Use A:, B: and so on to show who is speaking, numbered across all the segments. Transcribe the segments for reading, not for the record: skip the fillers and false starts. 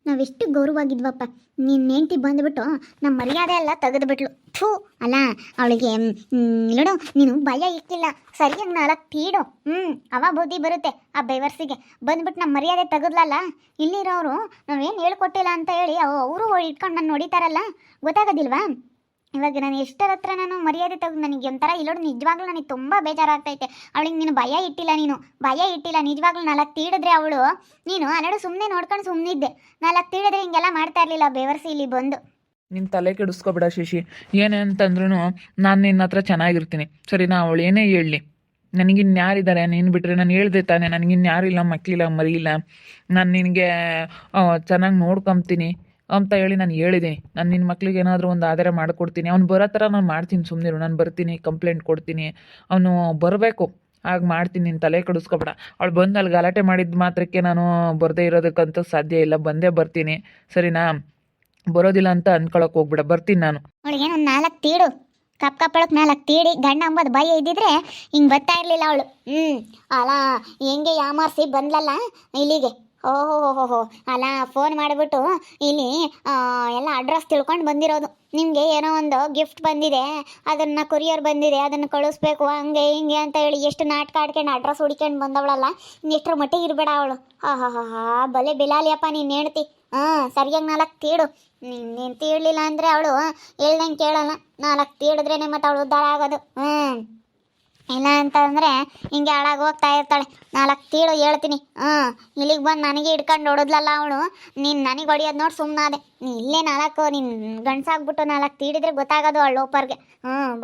A: ನಾವೆಷ್ಟು ಗೌರವಾಗಿದ್ವಪ್ಪ. ನಿನ್ನ ಹೆಂಡ್ತಿ ಬಂದುಬಿಟ್ಟು ನಮ್ಮ ಮರ್ಯಾದೆ ಎಲ್ಲ ತೆಗೆದುಬಿಟ್ಲು. ಥೂ ಅಲ್ಲ ಅವಳಿಗೆ ನೋಡು, ನೀನು ಭಯ ಇಕ್ಕಿಲ್ಲ, ಸರಿಯಾಗಿ 4 ತೀಡು. ಅವ ಬುದ್ಧಿ ಬರುತ್ತೆ ಆ ಬೇವರ್ಸಿಗೆ. ಬಂದ್ಬಿಟ್ಟು ನಮ್ಮ ಮರ್ಯಾದೆ ತೆಗೆದ್ಲಲ್ಲ. ಇಲ್ಲಿರೋರು ನಾವೇನು ಹೇಳ್ಕೊಟ್ಟಿಲ್ಲ ಅಂತ ಹೇಳಿ ಅವರು ಇಟ್ಕೊಂಡು ನಾನು ನೋಡಿತಾರಲ್ಲ, ಗೊತ್ತಾಗೋದಿಲ್ವಾ? ಇವಾಗ ನಾನು ಎಷ್ಟರ ಹತ್ರ ನಾನು ಮರ್ಯಾದೆ ತೆಗೆದು ನನಗೆ ಒಂಥರ ಇಲ್ಲೋಡು, ನಿಜವಾಗ್ಲೂ ನನಗೆ ತುಂಬ ಬೇಜಾರಾಗ್ತೈತೆ. ಅವಳಿಗೆ ನೀನು ಭಯ ಇಟ್ಟಿಲ್ಲ, ಭಯ ಇಟ್ಟಿಲ್ಲ. ನಿಜವಾಗ್ಲೂ 4 ತೀಡಿದ್ರೆ ಅವಳು, ನೀನು ಅಲ್ಲಡು ಸುಮ್ಮನೆ ನೋಡ್ಕೊಂಡು ಸುಮ್ಮನಿದ್ದೆ. 4 ತೀಡಿದ್ರೆ ಹಿಂಗೆಲ್ಲ ಮಾಡ್ತಾ ಇರಲಿಲ್ಲ ಬೇವರ್ಸಿ ಇಲ್ಲಿ ಬಂದು.
B: ನಿನ್ನ ತಲೆ ಕೆಡಿಸ್ಕೊಬೇಡ ಶಶಿ. ಏನೇ ಅಂತಂದ್ರೂ ನಾನು ನಿನ್ನ ಹತ್ರ ಚೆನ್ನಾಗಿರ್ತೀನಿ ಸರಿನಾ. ಅವಳು ಏನೇ ಹೇಳಲಿ, ನನಗಿನ್ಯಾರಿದ್ದಾರೆ? ನೀನು ಬಿಟ್ಟರೆ ನಾನು ಹೇಳ್ದೆ ತಾನೆ, ನನಗಿನ್ಯಾರಿಲ್ಲ, ಮಕ್ಕಳಿಲ್ಲ, ಮರಿಯಿಲ್ಲ. ನಾನು ನಿನಗೆ ಚೆನ್ನಾಗಿ ನೋಡ್ಕೊಂತೀನಿ ಅಂತ ಹೇಳಿ ನಾನು ಹೇಳಿದ್ದೀನಿ. ನಾನು ನಿನ್ನ ಮಕ್ಳಿಗೆ ಏನಾದರೂ ಒಂದು ಆಧಾರ ಮಾಡಿಕೊಡ್ತೀನಿ. ಅವ್ನು ಬರೋ ಥರ ನಾನು ಮಾಡ್ತೀನಿ, ಸುಮ್ಮನಿರು. ನಾನು ಬರ್ತೀನಿ, ಕಂಪ್ಲೇಂಟ್ ಕೊಡ್ತೀನಿ. ಅವನು ಬರಬೇಕು, ಆಗ ಮಾಡ್ತೀನಿ. ನಿನ್ನ ತಲೆ ಕೆಡಿಸ್ಕೊಬೇಡ. ಅವಳು ಬಂದು ಅಲ್ಲಿ ಗಲಾಟೆ ಮಾಡಿದ ಮಾತ್ರಕ್ಕೆ ನಾನು ಬರದೇ ಇರೋದಕ್ಕಂತೂ ಸಾಧ್ಯ ಇಲ್ಲ. ಬಂದೇ ಬರ್ತೀನಿ ಸರಿನಾ. ಬರೋದಿಲ್ಲ ಅಂತ ಅಂದ್ಕೊಳಕ್ಕೆ ಹೋಗ್ಬಿಡ, ಬರ್ತೀನಿ ನಾನು.
A: ಅವಳಿಗೇನು 4 ತೀಡು, ಕಪ್ಪಳಕ್ಕೆ 4 ತೀಡಿ ಗಂಡ ಅಂಬೋದು ಭಯ ಇದ್ದಿದ್ರೆ ಹಿಂಗೆ ಬರ್ತಾ ಇರಲಿಲ್ಲ ಅವಳು. ಅಲ್ಲ ಹೆಂಗೆ ಯಾಮಾರಿಸಿ ಬಂದ್ಲಲ್ಲ ಇಲ್ಲಿಗೆ. ಓಹೋ ಅಲ್ಲ, ಫೋನ್ ಮಾಡಿಬಿಟ್ಟು ಇಲ್ಲಿ ಎಲ್ಲ ಅಡ್ರೆಸ್ ತಿಳ್ಕೊಂಡು ಬಂದಿರೋದು. ನಿಮಗೆ ಏನೋ ಒಂದು ಗಿಫ್ಟ್ ಬಂದಿದೆ, ಅದನ್ನು ಕೊರಿಯರ್ ಬಂದಿದೆ, ಅದನ್ನು ಕಳಿಸ್ಬೇಕು ಹಂಗೆ ಹಿಂಗೆ ಅಂತ ಹೇಳಿ ಎಷ್ಟು ನಾಟಕ ಆಡ್ಕೊಂಡು ಅಡ್ರೆಸ್ ಹುಡ್ಕೊಂಡು ಬಂದವಳಲ್ಲ. ಇನ್ನೆಷ್ಟರ ಮಟ್ಟಿಗೆ ಇರಬೇಡ ಅವಳು. ಬಲೆ ಬಿಲಾಲಿಯಪ್ಪ ನೀನು ಹೇಳ್ತಿ. ಸರಿಯಾಗಿ 4 ತೀಡು. ನೀನು ತೀಡಲಿಲ್ಲ ಅಂದರೆ ಅವಳು ಹೇಳ್ದಂಗೆ ಕೇಳೋಲ್ಲ. 4 ತೀಡಿದ್ರೇ ಮತ್ತು ಅವಳು ಉದ್ಧಾರ ಆಗೋದು. ಇಲ್ಲ ಅಂತಂದರೆ ಹಿಂಗೆ ಹಾಳಾಗಿ ಹೋಗ್ತಾ ಇರ್ತಾಳೆ. 4 ತೀಡು ಹೇಳ್ತೀನಿ. ಇಲ್ಲಿಗೆ ಬಂದು ನನಗೆ ಹಿಡ್ಕೊಂಡು ಹೊಡೋದ್ಲಲ್ಲ ಅವಳು. ನೀನು ನನಗೆ ಹೊಡಿಯೋದು ನೋಡಿ ಸುಮ್ಮನಾದೆ. ಇಲ್ಲೇ 4 ನೀನು ಗಂಡ್ಸಾಗ್ಬಿಟ್ಟು 4 ತೀಡಿದ್ರೆ ಗೊತ್ತಾಗೋದು ಅವಳು ಲೋಪರ್ಗೆ.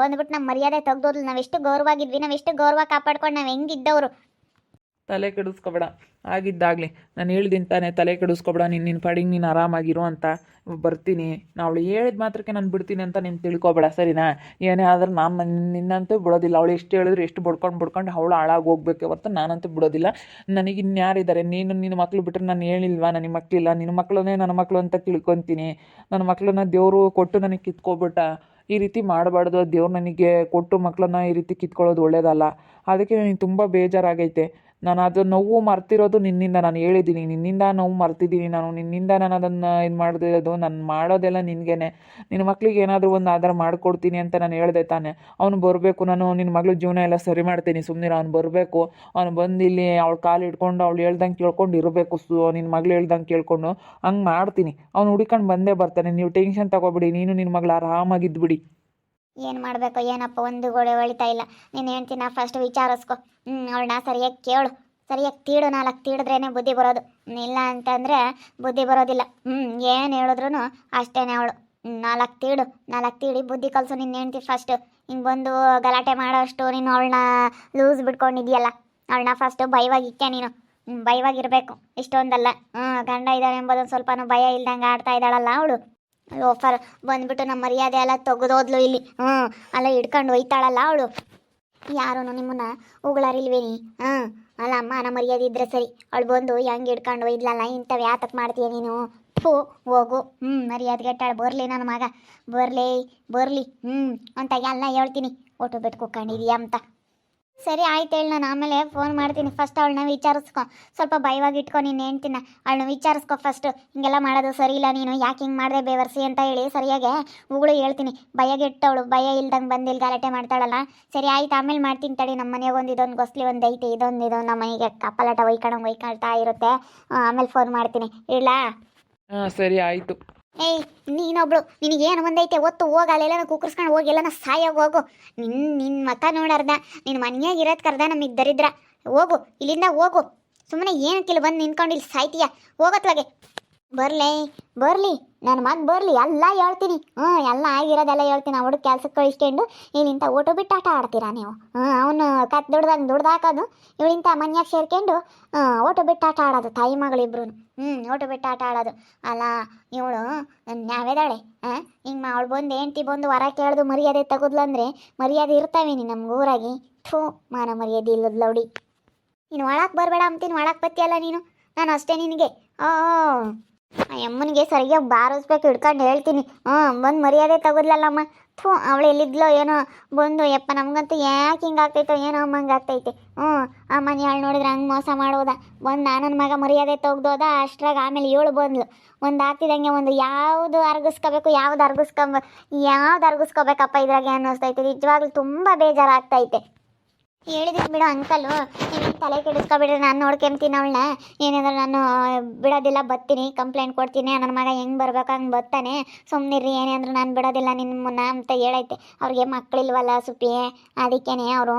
A: ಬಂದ್ಬಿಟ್ಟು ನಮ್ಮ ಮರ್ಯಾದೆ ತೆಗ್ದೋದ್ಲು. ನಾವೆಷ್ಟು ಗೌರವಾಗಿದ್ವಿ, ನಾವೆಷ್ಟು ಗೌರವ ಕಾಪಾಡ್ಕೊಂಡು ನಾವು ಹೆಂಗಿದ್ದವರು.
B: ತಲೆ ಕೆಡಿಸ್ಕೊಬೇಡ, ಆಗಿದ್ದಾಗಲಿ. ನಾನು ಹೇಳ್ದಿನಿ ತಾನೆ, ತಲೆ ಕೆಡಿಸ್ಕೊಬೇಡ. ನಿನ್ನ ಪಾಡಿಗೆ ನೀನು ಆರಾಮಾಗಿರು ಅಂತ. ಬರ್ತೀನಿ, ಅವಳು ಹೇಳಿದ ಮಾತ್ರಕ್ಕೆ ನಾನು ಬಿಡ್ತೀನಿ ಅಂತ ನೀನು ತಿಳ್ಕೊಬೇಡ ಸರಿನಾ. ಏನೇ ಆದ್ರೆ ನಾನು ನಿನ್ನಂತೂ ಬಿಡೋದಿಲ್ಲ. ಅವಳು ಎಷ್ಟು ಹೇಳಿದ್ರು, ಎಷ್ಟು ಬಡ್ಕೊಂಡು ಅವಳು ಹಾಳಾಗಿ ಹೋಗ್ಬೇಕೆ ಹೊರತು ನಾನಂತೂ ಬಿಡೋದಿಲ್ಲ. ನನಗೆ ಇನ್ಯಾರಿದ್ದಾರೆ? ನಿನ್ನ ಮಕ್ಕಳು ಬಿಟ್ಟರೆ ನಾನು ಹೇಳಿಲ್ವಾ ನನಗೆ ಮಕ್ಕಳಿಲ್ಲ? ನಿನ್ನ ಮಕ್ಕಳನ್ನೇ ನನ್ನ ಮಕ್ಕಳು ಅಂತ ತಿಳ್ಕೊತೀನಿ. ನನ್ನ ಮಕ್ಕಳನ್ನ ದೇವರು ಕೊಟ್ಟು ನನಗೆ ಕಿತ್ಕೊಬಿಟ್ಟ. ಈ ರೀತಿ ಮಾಡಬಾರ್ದು. ದೇವ್ರು ನನಗೆ ಕೊಟ್ಟು ಮಕ್ಕಳನ್ನ ಈ ರೀತಿ ಕಿತ್ಕೊಳ್ಳೋದು ಒಳ್ಳೇದಲ್ಲ. ಅದಕ್ಕೆ ನನಗೆ ತುಂಬ ಬೇಜಾರಾಗೈತೆ. ನಾನು ಅದು ನೋವು ಮರ್ತಿರೋದು ನಿನ್ನಿಂದ. ನಾನು ಹೇಳಿದ್ದೀನಿ, ನಿನ್ನಿಂದ ನೋವು ಮರ್ತಿದ್ದೀನಿ ನಾನು. ನಿನ್ನಿಂದ ನಾನು ಅದನ್ನು ಇದು ಮಾಡಿರೋದು. ನಾನು ಮಾಡೋದೆಲ್ಲ ನಿನಗೇನೆ. ನಿನ್ನ ಮಕ್ಳಿಗೆ ಏನಾದರೂ ಒಂದು ಆಧಾರ ಮಾಡಿಕೊಡ್ತೀನಿ ಅಂತ ನಾನು ಹೇಳಿದೆ ತಾನೆ. ಅವನು ಬರಬೇಕು, ನಾನು ನಿನ್ನ ಮಗಳ ಜೀವನ ಎಲ್ಲ ಸರಿ ಮಾಡ್ತೀನಿ, ಸುಮ್ಮನಿರು. ಅವ್ನು ಬರಬೇಕು. ಅವನು ಬಂದು ಇಲ್ಲಿ ಅವಳು ಕಾಲು ಹಿಡ್ಕೊಂಡು ಅವಳು ಹೇಳ್ದಂಗೆ ಕೇಳ್ಕೊಂಡು ಇರಬೇಕು. ನಿನ್ನ ಮಗಳು ಹೇಳ್ದಂಗೆ ಕೇಳ್ಕೊಂಡು ಹಂಗೆ ಮಾಡ್ತೀನಿ. ಅವ್ನು ಹುಡ್ಕೊಂಡು ಬಂದೇ ಬರ್ತಾನೆ. ನೀವು ಟೆನ್ಷನ್ ತಗೋಬಿಡಿ. ನೀನು ನಿನ್ನ ಮಗಳು ಆರಾಮಾಗಿದ್ದುಬಿಡಿ.
A: ಏನು ಮಾಡಬೇಕು ಏನಪ್ಪ, ಒಂದು ಗೋಡೆ ಹೊಳಿತಾ ಇಲ್ಲ. ನೀನು ಹೇಳ್ತೀನಿ ಫಸ್ಟ್ ವಿಚಾರಿಸ್ಕೊ. ಅವಳನ್ನ ಸರಿಯಾಗಿ ಕೇಳು, ಸರಿಯಾಗಿ ತೀಡು. 4 ತೀಡಿದ್ರೇ ಬುದ್ಧಿ ಬರೋದು. ಇಲ್ಲ ಅಂತಂದರೆ ಬುದ್ಧಿ ಬರೋದಿಲ್ಲ. ಏನು ಹೇಳಿದ್ರು ಅಷ್ಟೇ ಅವಳು. 4 ತೀಡು, 4 ತೀಡಿ ಬುದ್ಧಿ ಕಲಿಸು. ನಿನ್ನ ಹೇಳ್ತಿ ಫಸ್ಟು. ಹಿಂಗೆ ಬಂದು ಗಲಾಟೆ ಮಾಡೋಷ್ಟು ನೀನು ಅವಳನ್ನ ಲೂಸ್ ಬಿಟ್ಕೊಂಡಿದ್ಯಲ್ಲ, ಅವಳನ್ನ ಫಸ್ಟು ಭಯವಾಗಿಕ್ಕೆ ನೀನು. ಭಯವಾಗಿರಬೇಕು, ಇಷ್ಟೊಂದಲ್ಲ. ಗಂಡ ಇದ್ದಾಳೆ ಎಂಬುದೊಂದು ಸ್ವಲ್ಪನೂ ಭಯ ಇಲ್ದಂಗೆ ಆಡ್ತಾ ಇದ್ದಾಳಲ್ಲ ಅವಳು. ಲೋಫರ್ ಬಂದ್ಬಿಟ್ಟು ನಮ್ಮ ಮರ್ಯಾದೆ ಎಲ್ಲ ತೆಗೆದೋದ್ಲು ಇಲ್ಲಿ. ಅಲ್ಲ ಹಿಡ್ಕೊಂಡು ಒಯ್ತಾಳಲ್ಲ ಅವಳು. ಯಾರೂ ನಿಮ್ಮನ್ನ ಉಗಳಾರಿಲ್ವೇನಿ? ಅಲ್ಲ ಅಮ್ಮ, ನಮ್ಮ ಮರ್ಯಾದೆ ಇದ್ರೆ ಸರಿ. ಅವಳು ಬಂದು ಹೆಂಗೆ ಹಿಡ್ಕೊಂಡು ಒಯ್ದ್ಲಲ್ಲ, ಇಂಥವು ಯಾತಕ್ಕೆ ಮಾಡ್ತೀಯ ನೀನು? ಹೋಗು. ಮರ್ಯಾದೆ ಗೆಟ್ಟಾಳು. ಬರಲಿ ನನ್ನ ಮಗ, ಬರಲಿ ಅಂತ ಎಲ್ಲ ಹೇಳ್ತೀನಿ. ಒಟ್ಟು ಬಿಟ್ಟು ಕುಕ್ಕೊಂಡಿದೀಯ ಅಂತ. ಸರಿ ಆಯ್ತು ಹೇಳಿ, ನಾನು ಆಮೇಲೆ ಫೋನ್ ಮಾಡ್ತೀನಿ. ಫಸ್ಟ್ ಅವಳನ್ನ ವಿಚಾರಿಸ್ಕೊ. ಸ್ವಲ್ಪ ಭಯವಾಗಿ ಇಟ್ಕೊ. ನೀನು ಹೇಳ್ತೀನಿ, ಅವಳನ್ನ ವಿಚಾರಿಸ್ಕೊ ಫಸ್ಟು. ಹಿಂಗೆಲ್ಲ ಮಾಡೋದು ಸರಿ ಇಲ್ಲ, ನೀನು ಯಾಕೆ ಹಿಂಗೆ ಮಾಡಿದೆ ಬೇವರ್ಸಿ ಅಂತ ಹೇಳಿ ಸರಿಯಾಗೆ ಉಗುಳು ಹೇಳ್ತೀನಿ. ಭಯಗೆಟ್ಟವಳು, ಭಯ ಇಲ್ದಂಗೆ ಬಂದಿಲ್ಲಿ ಗಲಾಟೆ ಮಾಡ್ತಾಳಲ್ಲ. ಸರಿ ಆಯ್ತು, ಆಮೇಲೆ ಮಾಡ್ತೀನಿ ತಡಿ. ನಮ್ಮ ಮನೆಗೆ ಇದೊಂದು ಗೊಸ್ಲಿ ಒಂದು ಐತೆ, ಇದೊಂದು ನಮ್ಮ ಮನೆಗೆ ಕಪ್ಪಲಾಟ ಒಯ್ಕೊಳ್ತಾ ಇರುತ್ತೆ. ಆಮೇಲೆ ಫೋನ್ ಮಾಡ್ತೀನಿ, ಇಡ್ಲಾ?
B: ಸರಿ ಆಯಿತು.
A: ಏಯ್ ನೀನೊಬ್ಳು, ನಿನಗೇನು ಬಂದೈತೆ ಒತ್ತು ಹೋಗಿ ಅಲ್ಲೆಲ್ಲ ಕುಕ್ಕರ್ಸ್ಕೊಂಡು ಹೋಗಿ ಎಲ್ಲನ ಸಾಯೋಗಿ ಹೋಗು. ನಿನ್ನ ಮಕ್ಕ ನೋಡಾರ್ದ, ನಿನ್ನ ಮನೆಯಾಗ ಇರೋದು ಕರ್ದ ನಮಗೆ ದರಿದ್ರ. ಹೋಗು ಇಲ್ಲಿಂದ, ಹೋಗು. ಸುಮ್ಮನೆ ಏನಕ್ಕಿಲ್ಲ ಬಂದು ನಿಂತ್ಕೊಂಡು ಇಲ್ಲಿ ಸಾಯ್ತೀಯ. ಹೋಗತ್ವಾಗೆ. ಬರಲಿ ನನ್ನ ಮಗ ಬರಲಿ, ಎಲ್ಲ ಹೇಳ್ತೀನಿ. ಎಲ್ಲ ಆಗಿರೋದೆಲ್ಲ ಹೇಳ್ತೀನಿ. ಹುಡುಗ ಕೆಲ್ಸಕ್ಕೆ ಕಳಿಸ್ಕೊಂಡು ಇಲ್ಲಿಂತ ಓಟು ಬಿಟ್ಟು ಆಟ ಆಡ್ತೀರಾ ನೀವು? ಅವನು ಕತ್ ದುಡ್ದಾಕೋದು, ಇವಳಿಂತ ಮನ್ಯಾಗ ಸೇರ್ಕೊಂಡು ಓಟು ಬಿಟ್ಟು ಆಟ ಆಡೋದು. ತಾಯಿ ಮಗಳಿಬ್ರು ಓಟು ಬಿಟ್ಟು ಆಟ ಆಡೋದು. ಅಲ್ಲ ಇವಳು ನಾವೇದಾಳೆ ಹಿಂಗೆ ಅವಳು ಬಂದು ಹೆಂಡ್ತಿ ಬಂದು ಹೊರ ಕೇಳ್ದು ಮರ್ಯಾದೆ ತೆಗೆದ್ಲಂದ್ರೆ ಮರ್ಯಾದೆ ಇರ್ತಾವೇನಿ ನಮ್ಗೆ ಊರಾಗಿ? ಮಾನ ಮರ್ಯಾದೆ ಇಲ್ಲದ ಲೌಡಿ. ನೀನು ಒಳಕ್ಕೆ ಬರಬೇಡ ಅಂತೀನಿ, ಒಳಕ್ಕೆ ಬತ್ತಿಯಲ್ಲ ನೀನು. ನಾನು ಅಷ್ಟೇ ನಿನಗೆ. ಅಮ್ಮನಿಗೆ ಸರಿಯಾಗಿ ಬಾರಿಸ್ಬೇಕು, ಹಿಡ್ಕೊಂಡು ಹೇಳ್ತೀನಿ. ಬಂದು ಮರ್ಯಾದೆ ತೆಗೆದ್ಲಲ್ಲಮ್ಮ, ಥೂ ಅವಳು ಎಲ್ಲಿದ್ಲೋ ಏನೋ ಬಂದು ಯಪ್ಪ ನಮಗಂತೂ ಯಾಕೆ ಹಿಂಗೆ ಆಗ್ತೈತೋ ಏನೋ ಅಮ್ಮಂಗೆ ಆಗ್ತೈತೆ. ಆ ಮನೆಯಾಳು ನೋಡಿದ್ರೆ ಹಂಗೆ ಮೋಸ ಮಾಡೋದ. ಬಂದು ನನ್ನ ಮಗ ಮರ್ಯಾದೆ ತೆಗ್ದೋದ. ಅಷ್ಟ್ರಾಗ ಆಮೇಲೆ ಇವಳು ಬಂದ್ಲು. ಒಂದು ಆಗ್ತಿದ್ದಂಗೆ ಒಂದು ಯಾವುದು ಅರ್ಗಿಸ್ಕೋಬೇಕು ಯಾವ್ದು ಅರ್ಗಿಸ್ಕೋಬೇಕಪ್ಪ ಇದ್ರಾಗೆ ಅನ್ನಿಸ್ತೈತೆ. ನಿಜವಾಗ್ಲೂ ತುಂಬ ಬೇಜಾರಾಗ್ತೈತೆ. ಹೇಳಿದಕ್ಕೆ ಬಿಡು ಅಂಕಲು, ನೀವೇನು ತಲೆ ಕೆಡಿಸ್ಕೊಬಿಡ್ರಿ, ನಾನು ನೋಡ್ಕೊಂತೀನಿ ಅವಳನ್ನ. ಏನಾದ್ರೆ ನಾನು ಬಿಡೋದಿಲ್ಲ, ಬರ್ತೀನಿ, ಕಂಪ್ಲೇಂಟ್ ಕೊಡ್ತೀನಿ. ನನ್ನ ಮಗ ಹೆಂಗೆ ಬರ್ಬೇಕು ಹಂಗೆ ಬರ್ತಾನೆ, ಸುಮ್ಮನಿರ್ರಿ, ಏನೇ ಅಂದರೂ ನಾನು ಬಿಡೋದಿಲ್ಲ ನಿಮ್ಮನ್ನ ಅಂತ ಹೇಳೈತೆ. ಅವ್ರಿಗೆ ಮಕ್ಕಳಿಲ್ವಲ್ಲ ಸುಪ್ಪಿ, ಅದಕ್ಕೇನೆ ಅವರು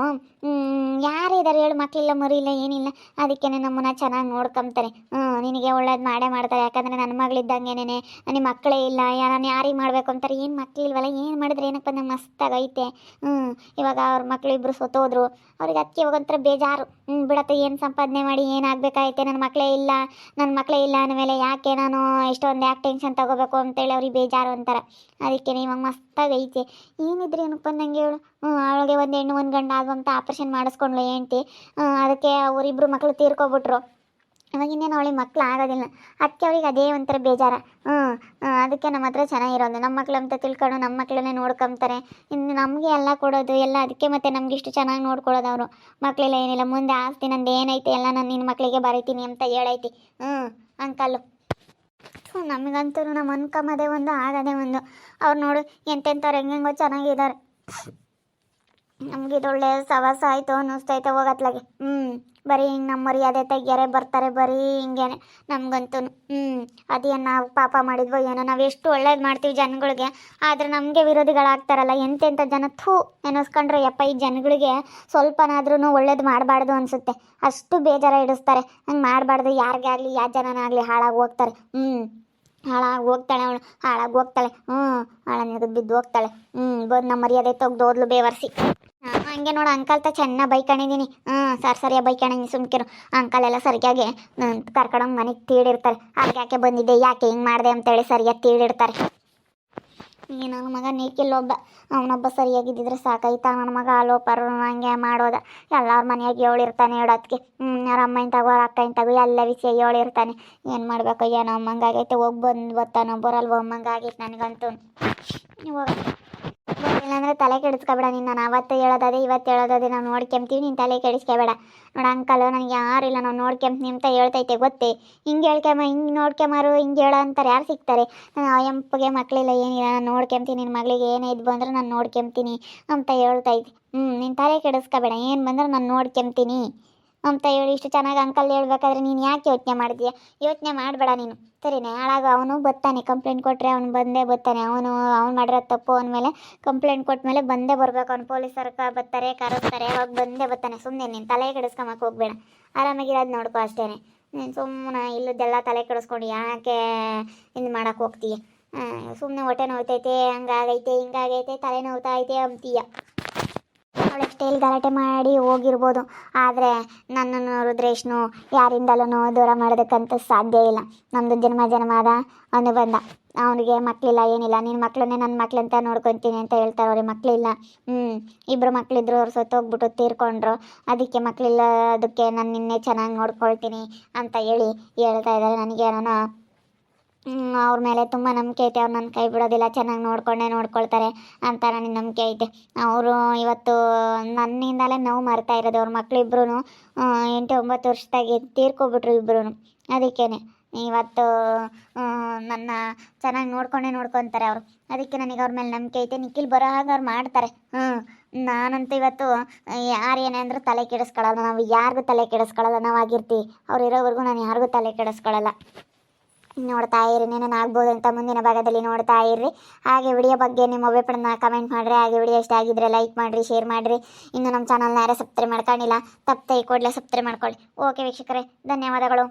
A: ಯಾರಿದ್ದಾರೆ ಹೇಳು, ಮಕ್ಕಳಿಲ್ಲ ಮರಿಯಿಲ್ಲ ಏನಿಲ್ಲ, ಅದಕ್ಕೇನೆ ನಮ್ಮನ್ನ ಚೆನ್ನಾಗಿ ನೋಡ್ಕೊಂತಾರೆ. ನಿನಗೆ ಒಳ್ಳೇದು ಮಾಡೇ ಮಾಡ್ತಾರೆ. ಯಾಕಂದರೆ ನನ್ನ ಮಗಳಿದ್ದಂಗೆನೇ ನಿಮ್ಮ ಮಕ್ಕಳೇ ಇಲ್ಲ, ನಾನು ಯಾರಿಗೆ ಮಾಡಬೇಕು ಅಂತಾರೆ. ಏನು ಮಕ್ಕಳಿಲ್ವಲ್ಲ, ಏನು ಮಾಡಿದ್ರೆ ಏನಪ್ಪ ನಮ್ಮ ಮಸ್ತಾಗೈತೆ. ಇವಾಗ ಅವ್ರ ಮಕ್ಕಳಿಬ್ರು ಸತ್ತೋದ್ರು, ಅವ್ರಿಗೆ ಅದಕ್ಕೆ ಇವಾಗಂತರ ಬೇಜಾರು. ಬಿಡತ್ತೆ, ಏನು ಸಂಪಾದನೆ ಮಾಡಿ ಏನಾಗಬೇಕಾಯ್ತೆ, ನನ್ನ ಮಕ್ಕಳೇ ಇಲ್ಲ ಅಂದಮೇಲೆ ಯಾಕೆ ನಾನು ಇಷ್ಟೊಂದು ಯಾಕೆ ಟೆನ್ಷನ್ ತೊಗೋಬೇಕು ಅಂತೇಳಿ ಅವ್ರಿಗೆ ಬೇಜಾರು ಅಂತಾರೆ. ಅದಕ್ಕೆ ಇವಾಗ ಮಸ್ತಾಗೈತೆ. ಏನಿದ್ರೆ ಏನಪ್ಪ ಅಂದಂಗೆ ಹೇಳು. ಅವಳಿಗೆ ಒಂದು ಹೆಣ್ಣು ಒಂದು ಗಂಡು ಆಗುವಂಥ ಆಪ್ರೇಷನ್ ಮಾಡಿಸ್ಕೊಂಡ್ಲು ಹೆಂಡ್ತಿ. ಅದಕ್ಕೆ ಅವರಿಬ್ಬರು ಮಕ್ಕಳು ತೀರ್ಕೊಬಿಟ್ರು. ಇವಾಗ ಇನ್ನೇನು ಅವಳಿಗೆ ಮಕ್ಕಳು ಆಗೋದಿಲ್ಲ. ಅದಕ್ಕೆ ಅವ್ರಿಗೆ ಅದೇ ಒಂಥರ ಬೇಜಾರ. ಅದಕ್ಕೆ ನಮ್ಮ ಹತ್ರ ಚೆನ್ನಾಗಿರೋದು, ನಮ್ಮ ಮಕ್ಳು ಅಂತ ತಿಳ್ಕೊಂಡು ನಮ್ಮ ಮಕ್ಕಳನ್ನೇ ನೋಡ್ಕೊತಾರೆ. ಇನ್ನು ನಮಗೆ ಎಲ್ಲ ಕೊಡೋದು ಎಲ್ಲ ಅದಕ್ಕೆ, ಮತ್ತು ನಮ್ಗೆ ಇಷ್ಟು ಚೆನ್ನಾಗಿ ನೋಡ್ಕೊಳ್ಳೋದು ಅವರು. ಮಕ್ಕಳೆಲ್ಲ ಏನಿಲ್ಲ, ಮುಂದೆ ಆಸ್ತಿ ನಂದು ಏನೈತೆ ಎಲ್ಲ ನಾನು ನಿನ್ನ ಮಕ್ಕಳಿಗೆ ಬರೀತೀನಿ ಅಂತ ಹೇಳೈತಿ ಅಂಕಲ್ಲು. ನಮಗಂತೂ ನಮ್ಮ ಅನ್ಕೊಂಬದೇ ಒಂದು ಆಗೋದೇ ಒಂದು. ಅವ್ರು ನೋಡು ಎಂತೆಂಥವ್ರು ಹೆಂಗೆಂಗೋ ಚೆನ್ನಾಗಿದ್ದಾರೆ. ನಮ್ಗೆ ಇದೊಳ್ಳೆ ಸವಾಸ ಆಯಿತು ಅನ್ನಿಸ್ತೈತೆ ಹೋಗತ್ಲಾಗೆ. ಬರೀ ಹಿಂಗೆ ನಮ್ಮ ಮರ್ಯಾದೆ ತೆಗ್ಯಾರೆ ಬರ್ತಾರೆ, ಬರೀ ಹಿಂಗೇನೆ ನಮಗಂತೂ. ಅದೇನು ನಾವು ಪಾಪ ಮಾಡಿದ್ವೋ ಏನೋ, ನಾವು ಎಷ್ಟು ಒಳ್ಳೇದು ಮಾಡ್ತೀವಿ ಜನಗಳಿಗೆ, ಆದರೆ ನಮಗೆ ವಿರೋಧಿಗಳಾಗ್ತಾರಲ್ಲ ಎಂತೆಂಥ ಜನ. ನೆನೆಸ್ಕೊಂಡ್ರೆ ಯಪ್ಪ, ಈ ಜನಗಳಿಗೆ ಸ್ವಲ್ಪನಾದ್ರೂ ಒಳ್ಳೇದು ಮಾಡಬಾರ್ದು ಅನಿಸುತ್ತೆ. ಅಷ್ಟು ಬೇಜಾರ ಇಡಿಸ್ತಾರೆ. ಹಂಗೆ ಮಾಡಬಾರ್ದು, ಯಾರಿಗೇ ಆಗಲಿ ಯಾವ ಜನನಾಗಲಿ ಹಾಳಾಗಿ ಹೋಗ್ತಾರೆ. ಹಾಳಾಗಿ ಹೋಗ್ತಾಳೆ ಅವಳು, ಹಾಳಾಗಿ ಹೋಗ್ತಾಳೆ. ಹಾಳಾಗಿ ಬಿದ್ದು ಹೋಗ್ತಾಳೆ. ಬಂದು ನಮ್ಮ ಮರ್ಯಾದೆ ತೆಗ್ದು ಓದ್ಲು ಬೇವರ್ಸಿ. ಹಂಗೆ ನೋಡು ಅಂಕಲ್ ಚೆನ್ನಾಗಿ ಬೈಕೊಂಡಿದ್ದೀನಿ. ಸರಿಯಾಗಿ ಬೈಕೊಂಡಿದ್ದೀನಿ, ಸುಮ್ಕಿರು. ಅಂಕಲ್ ಎಲ್ಲ ಸರಿಯಾಗಿ ಕರ್ಕೊಂಡೋಗಿ ಮನೆಗೆ ತೀಡಿರ್ತಾರೆ. ಅದಕ್ಕೆ ಯಾಕೆ ಬಂದಿದ್ದೆ, ಯಾಕೆ ಹಿಂಗೆ ಮಾಡಿದೆ ಅಂತೇಳಿ ಸರಿಯಾಗಿ ತೀಡಿರ್ತಾರೆ. ಈಗ ನನ್ನ ಮಗ ನೀಕಿಲ್ಲೊಬ್ಬ, ಅವನೊಬ್ಬ ಸರಿಯಾಗಿದ್ದಿದ್ರೆ ಸಾಕಾಯ್ತಾ. ನನ್ನ ಮಗ ಅಲೋಪರು ಹಂಗೆ ಮಾಡೋದ. ಎಲ್ಲರ ಮನೆಯಾಗಿ ಹೇಳಿರ್ತಾನೆ ಹೇಳೋದಕ್ಕೆ. ಅವ್ರ ಅಮ್ಮನ ತಗೋ, ಅವ್ರ ಅಕ್ಕನ ತಗೋ, ಎಲ್ಲ ವಿಷಯ ಹೇಳಿರ್ತಾನೆ. ಏನು ಮಾಡಬೇಕು ಏನೋ ಅಮ್ಮಂಗಾಗೈತೆ. ಹೋಗಿ ಬರ್ತಾನೋ ಬರಲ್ವೋ ಅಮ್ಮಂಗಾಗೈತೆ ನನಗಂತೂ. ಇವಾಗ ಬರಲಿಲ್ಲ ಅಂದರೆ ತಲೆ ಕೆಡಿಸ್ಕೊಬೇಡ ನೀನು. ನಾನು ಅವತ್ತು ಹೇಳೋದದೇ ಇವತ್ತು ಹೇಳೋದದೇ, ನಾವು ನೋಡ್ಕೊಂತೀವಿ, ನೀನು ತಲೆ ಕೆಡಿಸ್ಕೊಬೇಡ. ನೋಡು ಅಂಕಲ್, ನನಗೆ ಯಾರಿಲ್ಲ, ನಾವು ನೋಡ್ಕೊಂತೀನಿ ಅಂತ ಹೇಳ್ತೈತೆ ಗೊತ್ತೇ. ಹಿಂಗೆ ಹಿಂಗೆ ನೋಡ್ಕೊಂಬಾರು, ಹಿಂಗೆ ಹೇಳೋ ಅಂತಾರೆ, ಯಾರು ಸಿಗ್ತಾರೆ. ಎಂಪಗೆ ಮಕ್ಕಳಿಲ್ಲ ಏನಿಲ್ಲ, ನಾನು ನೋಡ್ಕೊಂತೀನಿ, ನಿನ್ನ ಮಗಳಿಗೆ ಏನೇ ಇದು ಬಂದ್ರೆ ನಾನು ನೋಡ್ಕೊಂತೀನಿ ಅಂತ ಹೇಳ್ತೈತಿ. ನೀನು ತಲೆ ಕೆಡಿಸ್ಕೊಬೇಡ, ಏನು ಬಂದ್ರೆ ನಾನು ನೋಡ್ಕೊಂತೀನಿ ಅಂತ ಹೇಳಿ ಇಷ್ಟು ಚೆನ್ನಾಗಿ ಅಂಕಲ್ ಹೇಳ್ಬೇಕಾದ್ರೆ ನೀನು ಯಾಕೆ ಯೋಚನೆ ಮಾಡಿದ್ಯಾ? ಯೋಚನೆ ಮಾಡಬೇಡ ನೀನು, ಸರಿನೇ. ಹಾಳಾಗ ಅವನು ಬರ್ತಾನೆ, ಕಂಪ್ಲೇಂಟ್ ಕೊಟ್ಟರೆ ಅವ್ನು ಬಂದೇ ಬರ್ತಾನೆ. ಅವ್ನು ಮಾಡಿರೋ ತಪ್ಪು ಅಂದಮೇಲೆ ಕಂಪ್ಲೇಂಟ್ ಕೊಟ್ಟಮೇಲೆ ಬಂದೇ ಬರ್ಬೇಕು. ಅವ್ನು ಪೊಲೀಸರು ಬರ್ತಾರೆ, ಕರೆಸ್ತಾರೆ, ಅವಾಗ ಬಂದೇ ಬರ್ತಾನೆ. ಸುಮ್ಮನೆ ನೀನು ತಲೆ ಕೆಡಿಸ್ಕೊಂಬಕ್ಕೆ ಹೋಗ್ಬೇಡ, ಆರಾಮಾಗಿರೋದು ನೋಡ್ಕೊ ಅಷ್ಟೇ. ನೀನು ಸುಮ್ಮನೆ ಇಲ್ಲದೆಲ್ಲ ತಲೆ ಕೆಡಿಸ್ಕೊಂಡು ಯಾಕೆ ಇದು ಮಾಡೋಕ್ಕೆ ಹೋಗ್ತೀಯ? ಸುಮ್ಮನೆ ಹೊಟ್ಟೆ ನೋವ್ತೈತೆ, ಹಂಗಾಗೈತೆ ಹಿಂಗಾಗೈತೆ, ತಲೆ ನೋವ್ತಾ ಐತೆ ಅಂತೀಯ. ಅವಳೆಷ್ಟೇ ಇಲ್ಲಿ ಗಲಾಟೆ ಮಾಡಿ ಹೋಗಿರ್ಬೋದು, ಆದರೆ ನನ್ನನ್ನು ರುದ್ರೇಶ್ನು ಯಾರಿಂದಲೂ ದೂರ ಮಾಡೋದಕ್ಕಂತೂ ಸಾಧ್ಯ ಇಲ್ಲ. ನಮ್ಮದು ಜನ್ಮದ ಅನುಬಂಧ. ಅವನಿಗೆ ಮಕ್ಕಳಿಲ್ಲ ಏನಿಲ್ಲ, ನಿನ್ನ ಮಕ್ಕಳನ್ನೇ ನನ್ನ ಮಕ್ಕಳಂತ ನೋಡ್ಕೊತೀನಿ ಅಂತ ಹೇಳ್ತಾರೆ. ಅವ್ರಿಗೆ ಮಕ್ಕಳಿಲ್ಲ. ಇಬ್ಬರು ಮಕ್ಕಳಿದ್ರು, ಅವ್ರು ಸತ್ತೋಗ್ಬಿಟ್ಟು ತೀರ್ಕೊಂಡ್ರು. ಅದಕ್ಕೆ ಮಕ್ಕಳಿಲ್ಲ, ಅದಕ್ಕೆ ನಾನು ನಿನ್ನೆ ಚೆನ್ನಾಗಿ ನೋಡ್ಕೊಳ್ತೀನಿ ಅಂತ ಹೇಳ್ತಾ ಇದ್ದಾರೆ. ನನಗೇನೋ ಅವ್ರ ಮೇಲೆ ತುಂಬ ನಂಬಿಕೆ ಐತೆ. ಅವ್ರು ನನ್ನ ಕೈ ಬಿಡೋದಿಲ್ಲ, ಚೆನ್ನಾಗಿ ನೋಡ್ಕೊಳ್ತಾರೆ ಅಂತ ನನಗೆ ನಂಬಿಕೆ ಐತೆ. ಅವರು ಇವತ್ತು ನನ್ನಿಂದಲೇ ನೋವು ಮರ್ತಾ ಇರೋದು. ಅವ್ರ ಮಕ್ಕಳಿಬ್ರು 8-9 ವರ್ಷದಾಗಿ ತೀರ್ಕೊಬಿಟ್ರು ಇಬ್ಬರು. ಅದಕ್ಕೇ ಇವತ್ತು ನನ್ನ ಚೆನ್ನಾಗಿ ನೋಡ್ಕೊತಾರೆ ಅವರು. ಅದಕ್ಕೆ ನನಗೆ ಅವ್ರ ಮೇಲೆ ನಂಬಿಕೆ ಐತೆ. ನಿಖಿಲ್ ಬರೋ ಹಾಗೆ ಅವ್ರು ಮಾಡ್ತಾರೆ. ನಾನಂತೂ ಇವತ್ತು ಯಾರು ಏನೇ ಅಂದರೂ ತಲೆ ಕೆಡಿಸ್ಕೊಳ್ಳಲ್ಲ. ನಾವು ಯಾರಿಗೂ ತಲೆ ಕೆಡಿಸ್ಕೊಳ್ಳಲ್ಲ, ನಾವು ಆಗಿರ್ತೀವಿ. ಅವ್ರು ಇರೋವರೆಗೂ ನಾನು ಯಾರಿಗೂ ತಲೆ ಕೆಡಿಸ್ಕೊಳ್ಳಲ್ಲ. ನೋಡ್ತಾ ಇರಿ, ಏನೇನು ಆಗ್ಬೋದು ಅಂತ ಮುಂದಿನ ಭಾಗದಲ್ಲಿ ನೋಡ್ತಾ ಇರ್ರಿ. ಹಾಗೆ ವಿಡಿಯೋ ಬಗ್ಗೆ ನಿಮ್ಮ ಅಭಿಪ್ರಾಯನ ಕಮೆಂಟ್ ಮಾಡಿರಿ. ಹಾಗೆ ವಿಡಿಯೋ ಇಷ್ಟ ಆಗಿದ್ದರೆ ಲೈಕ್ ಮಾಡಿರಿ, ಶೇರ್ ಮಾಡಿರಿ. ಇನ್ನು ನಮ್ಮ ಚಾನಲ್ನ ಯಾರೇ ಸಬ್ಸ್ಕ್ರೈಬ್ ಮಾಡ್ಕೊಂಡಿಲ್ಲ, ತಪ್ಪದೆ ಕೂಡಲೇ ಸಬ್ಸ್ಕ್ರೈಬ್ ಮಾಡ್ಕೊಳ್ಳಿ. ಓಕೆ ವೀಕ್ಷಕರೇ, ಧನ್ಯವಾದಗಳು.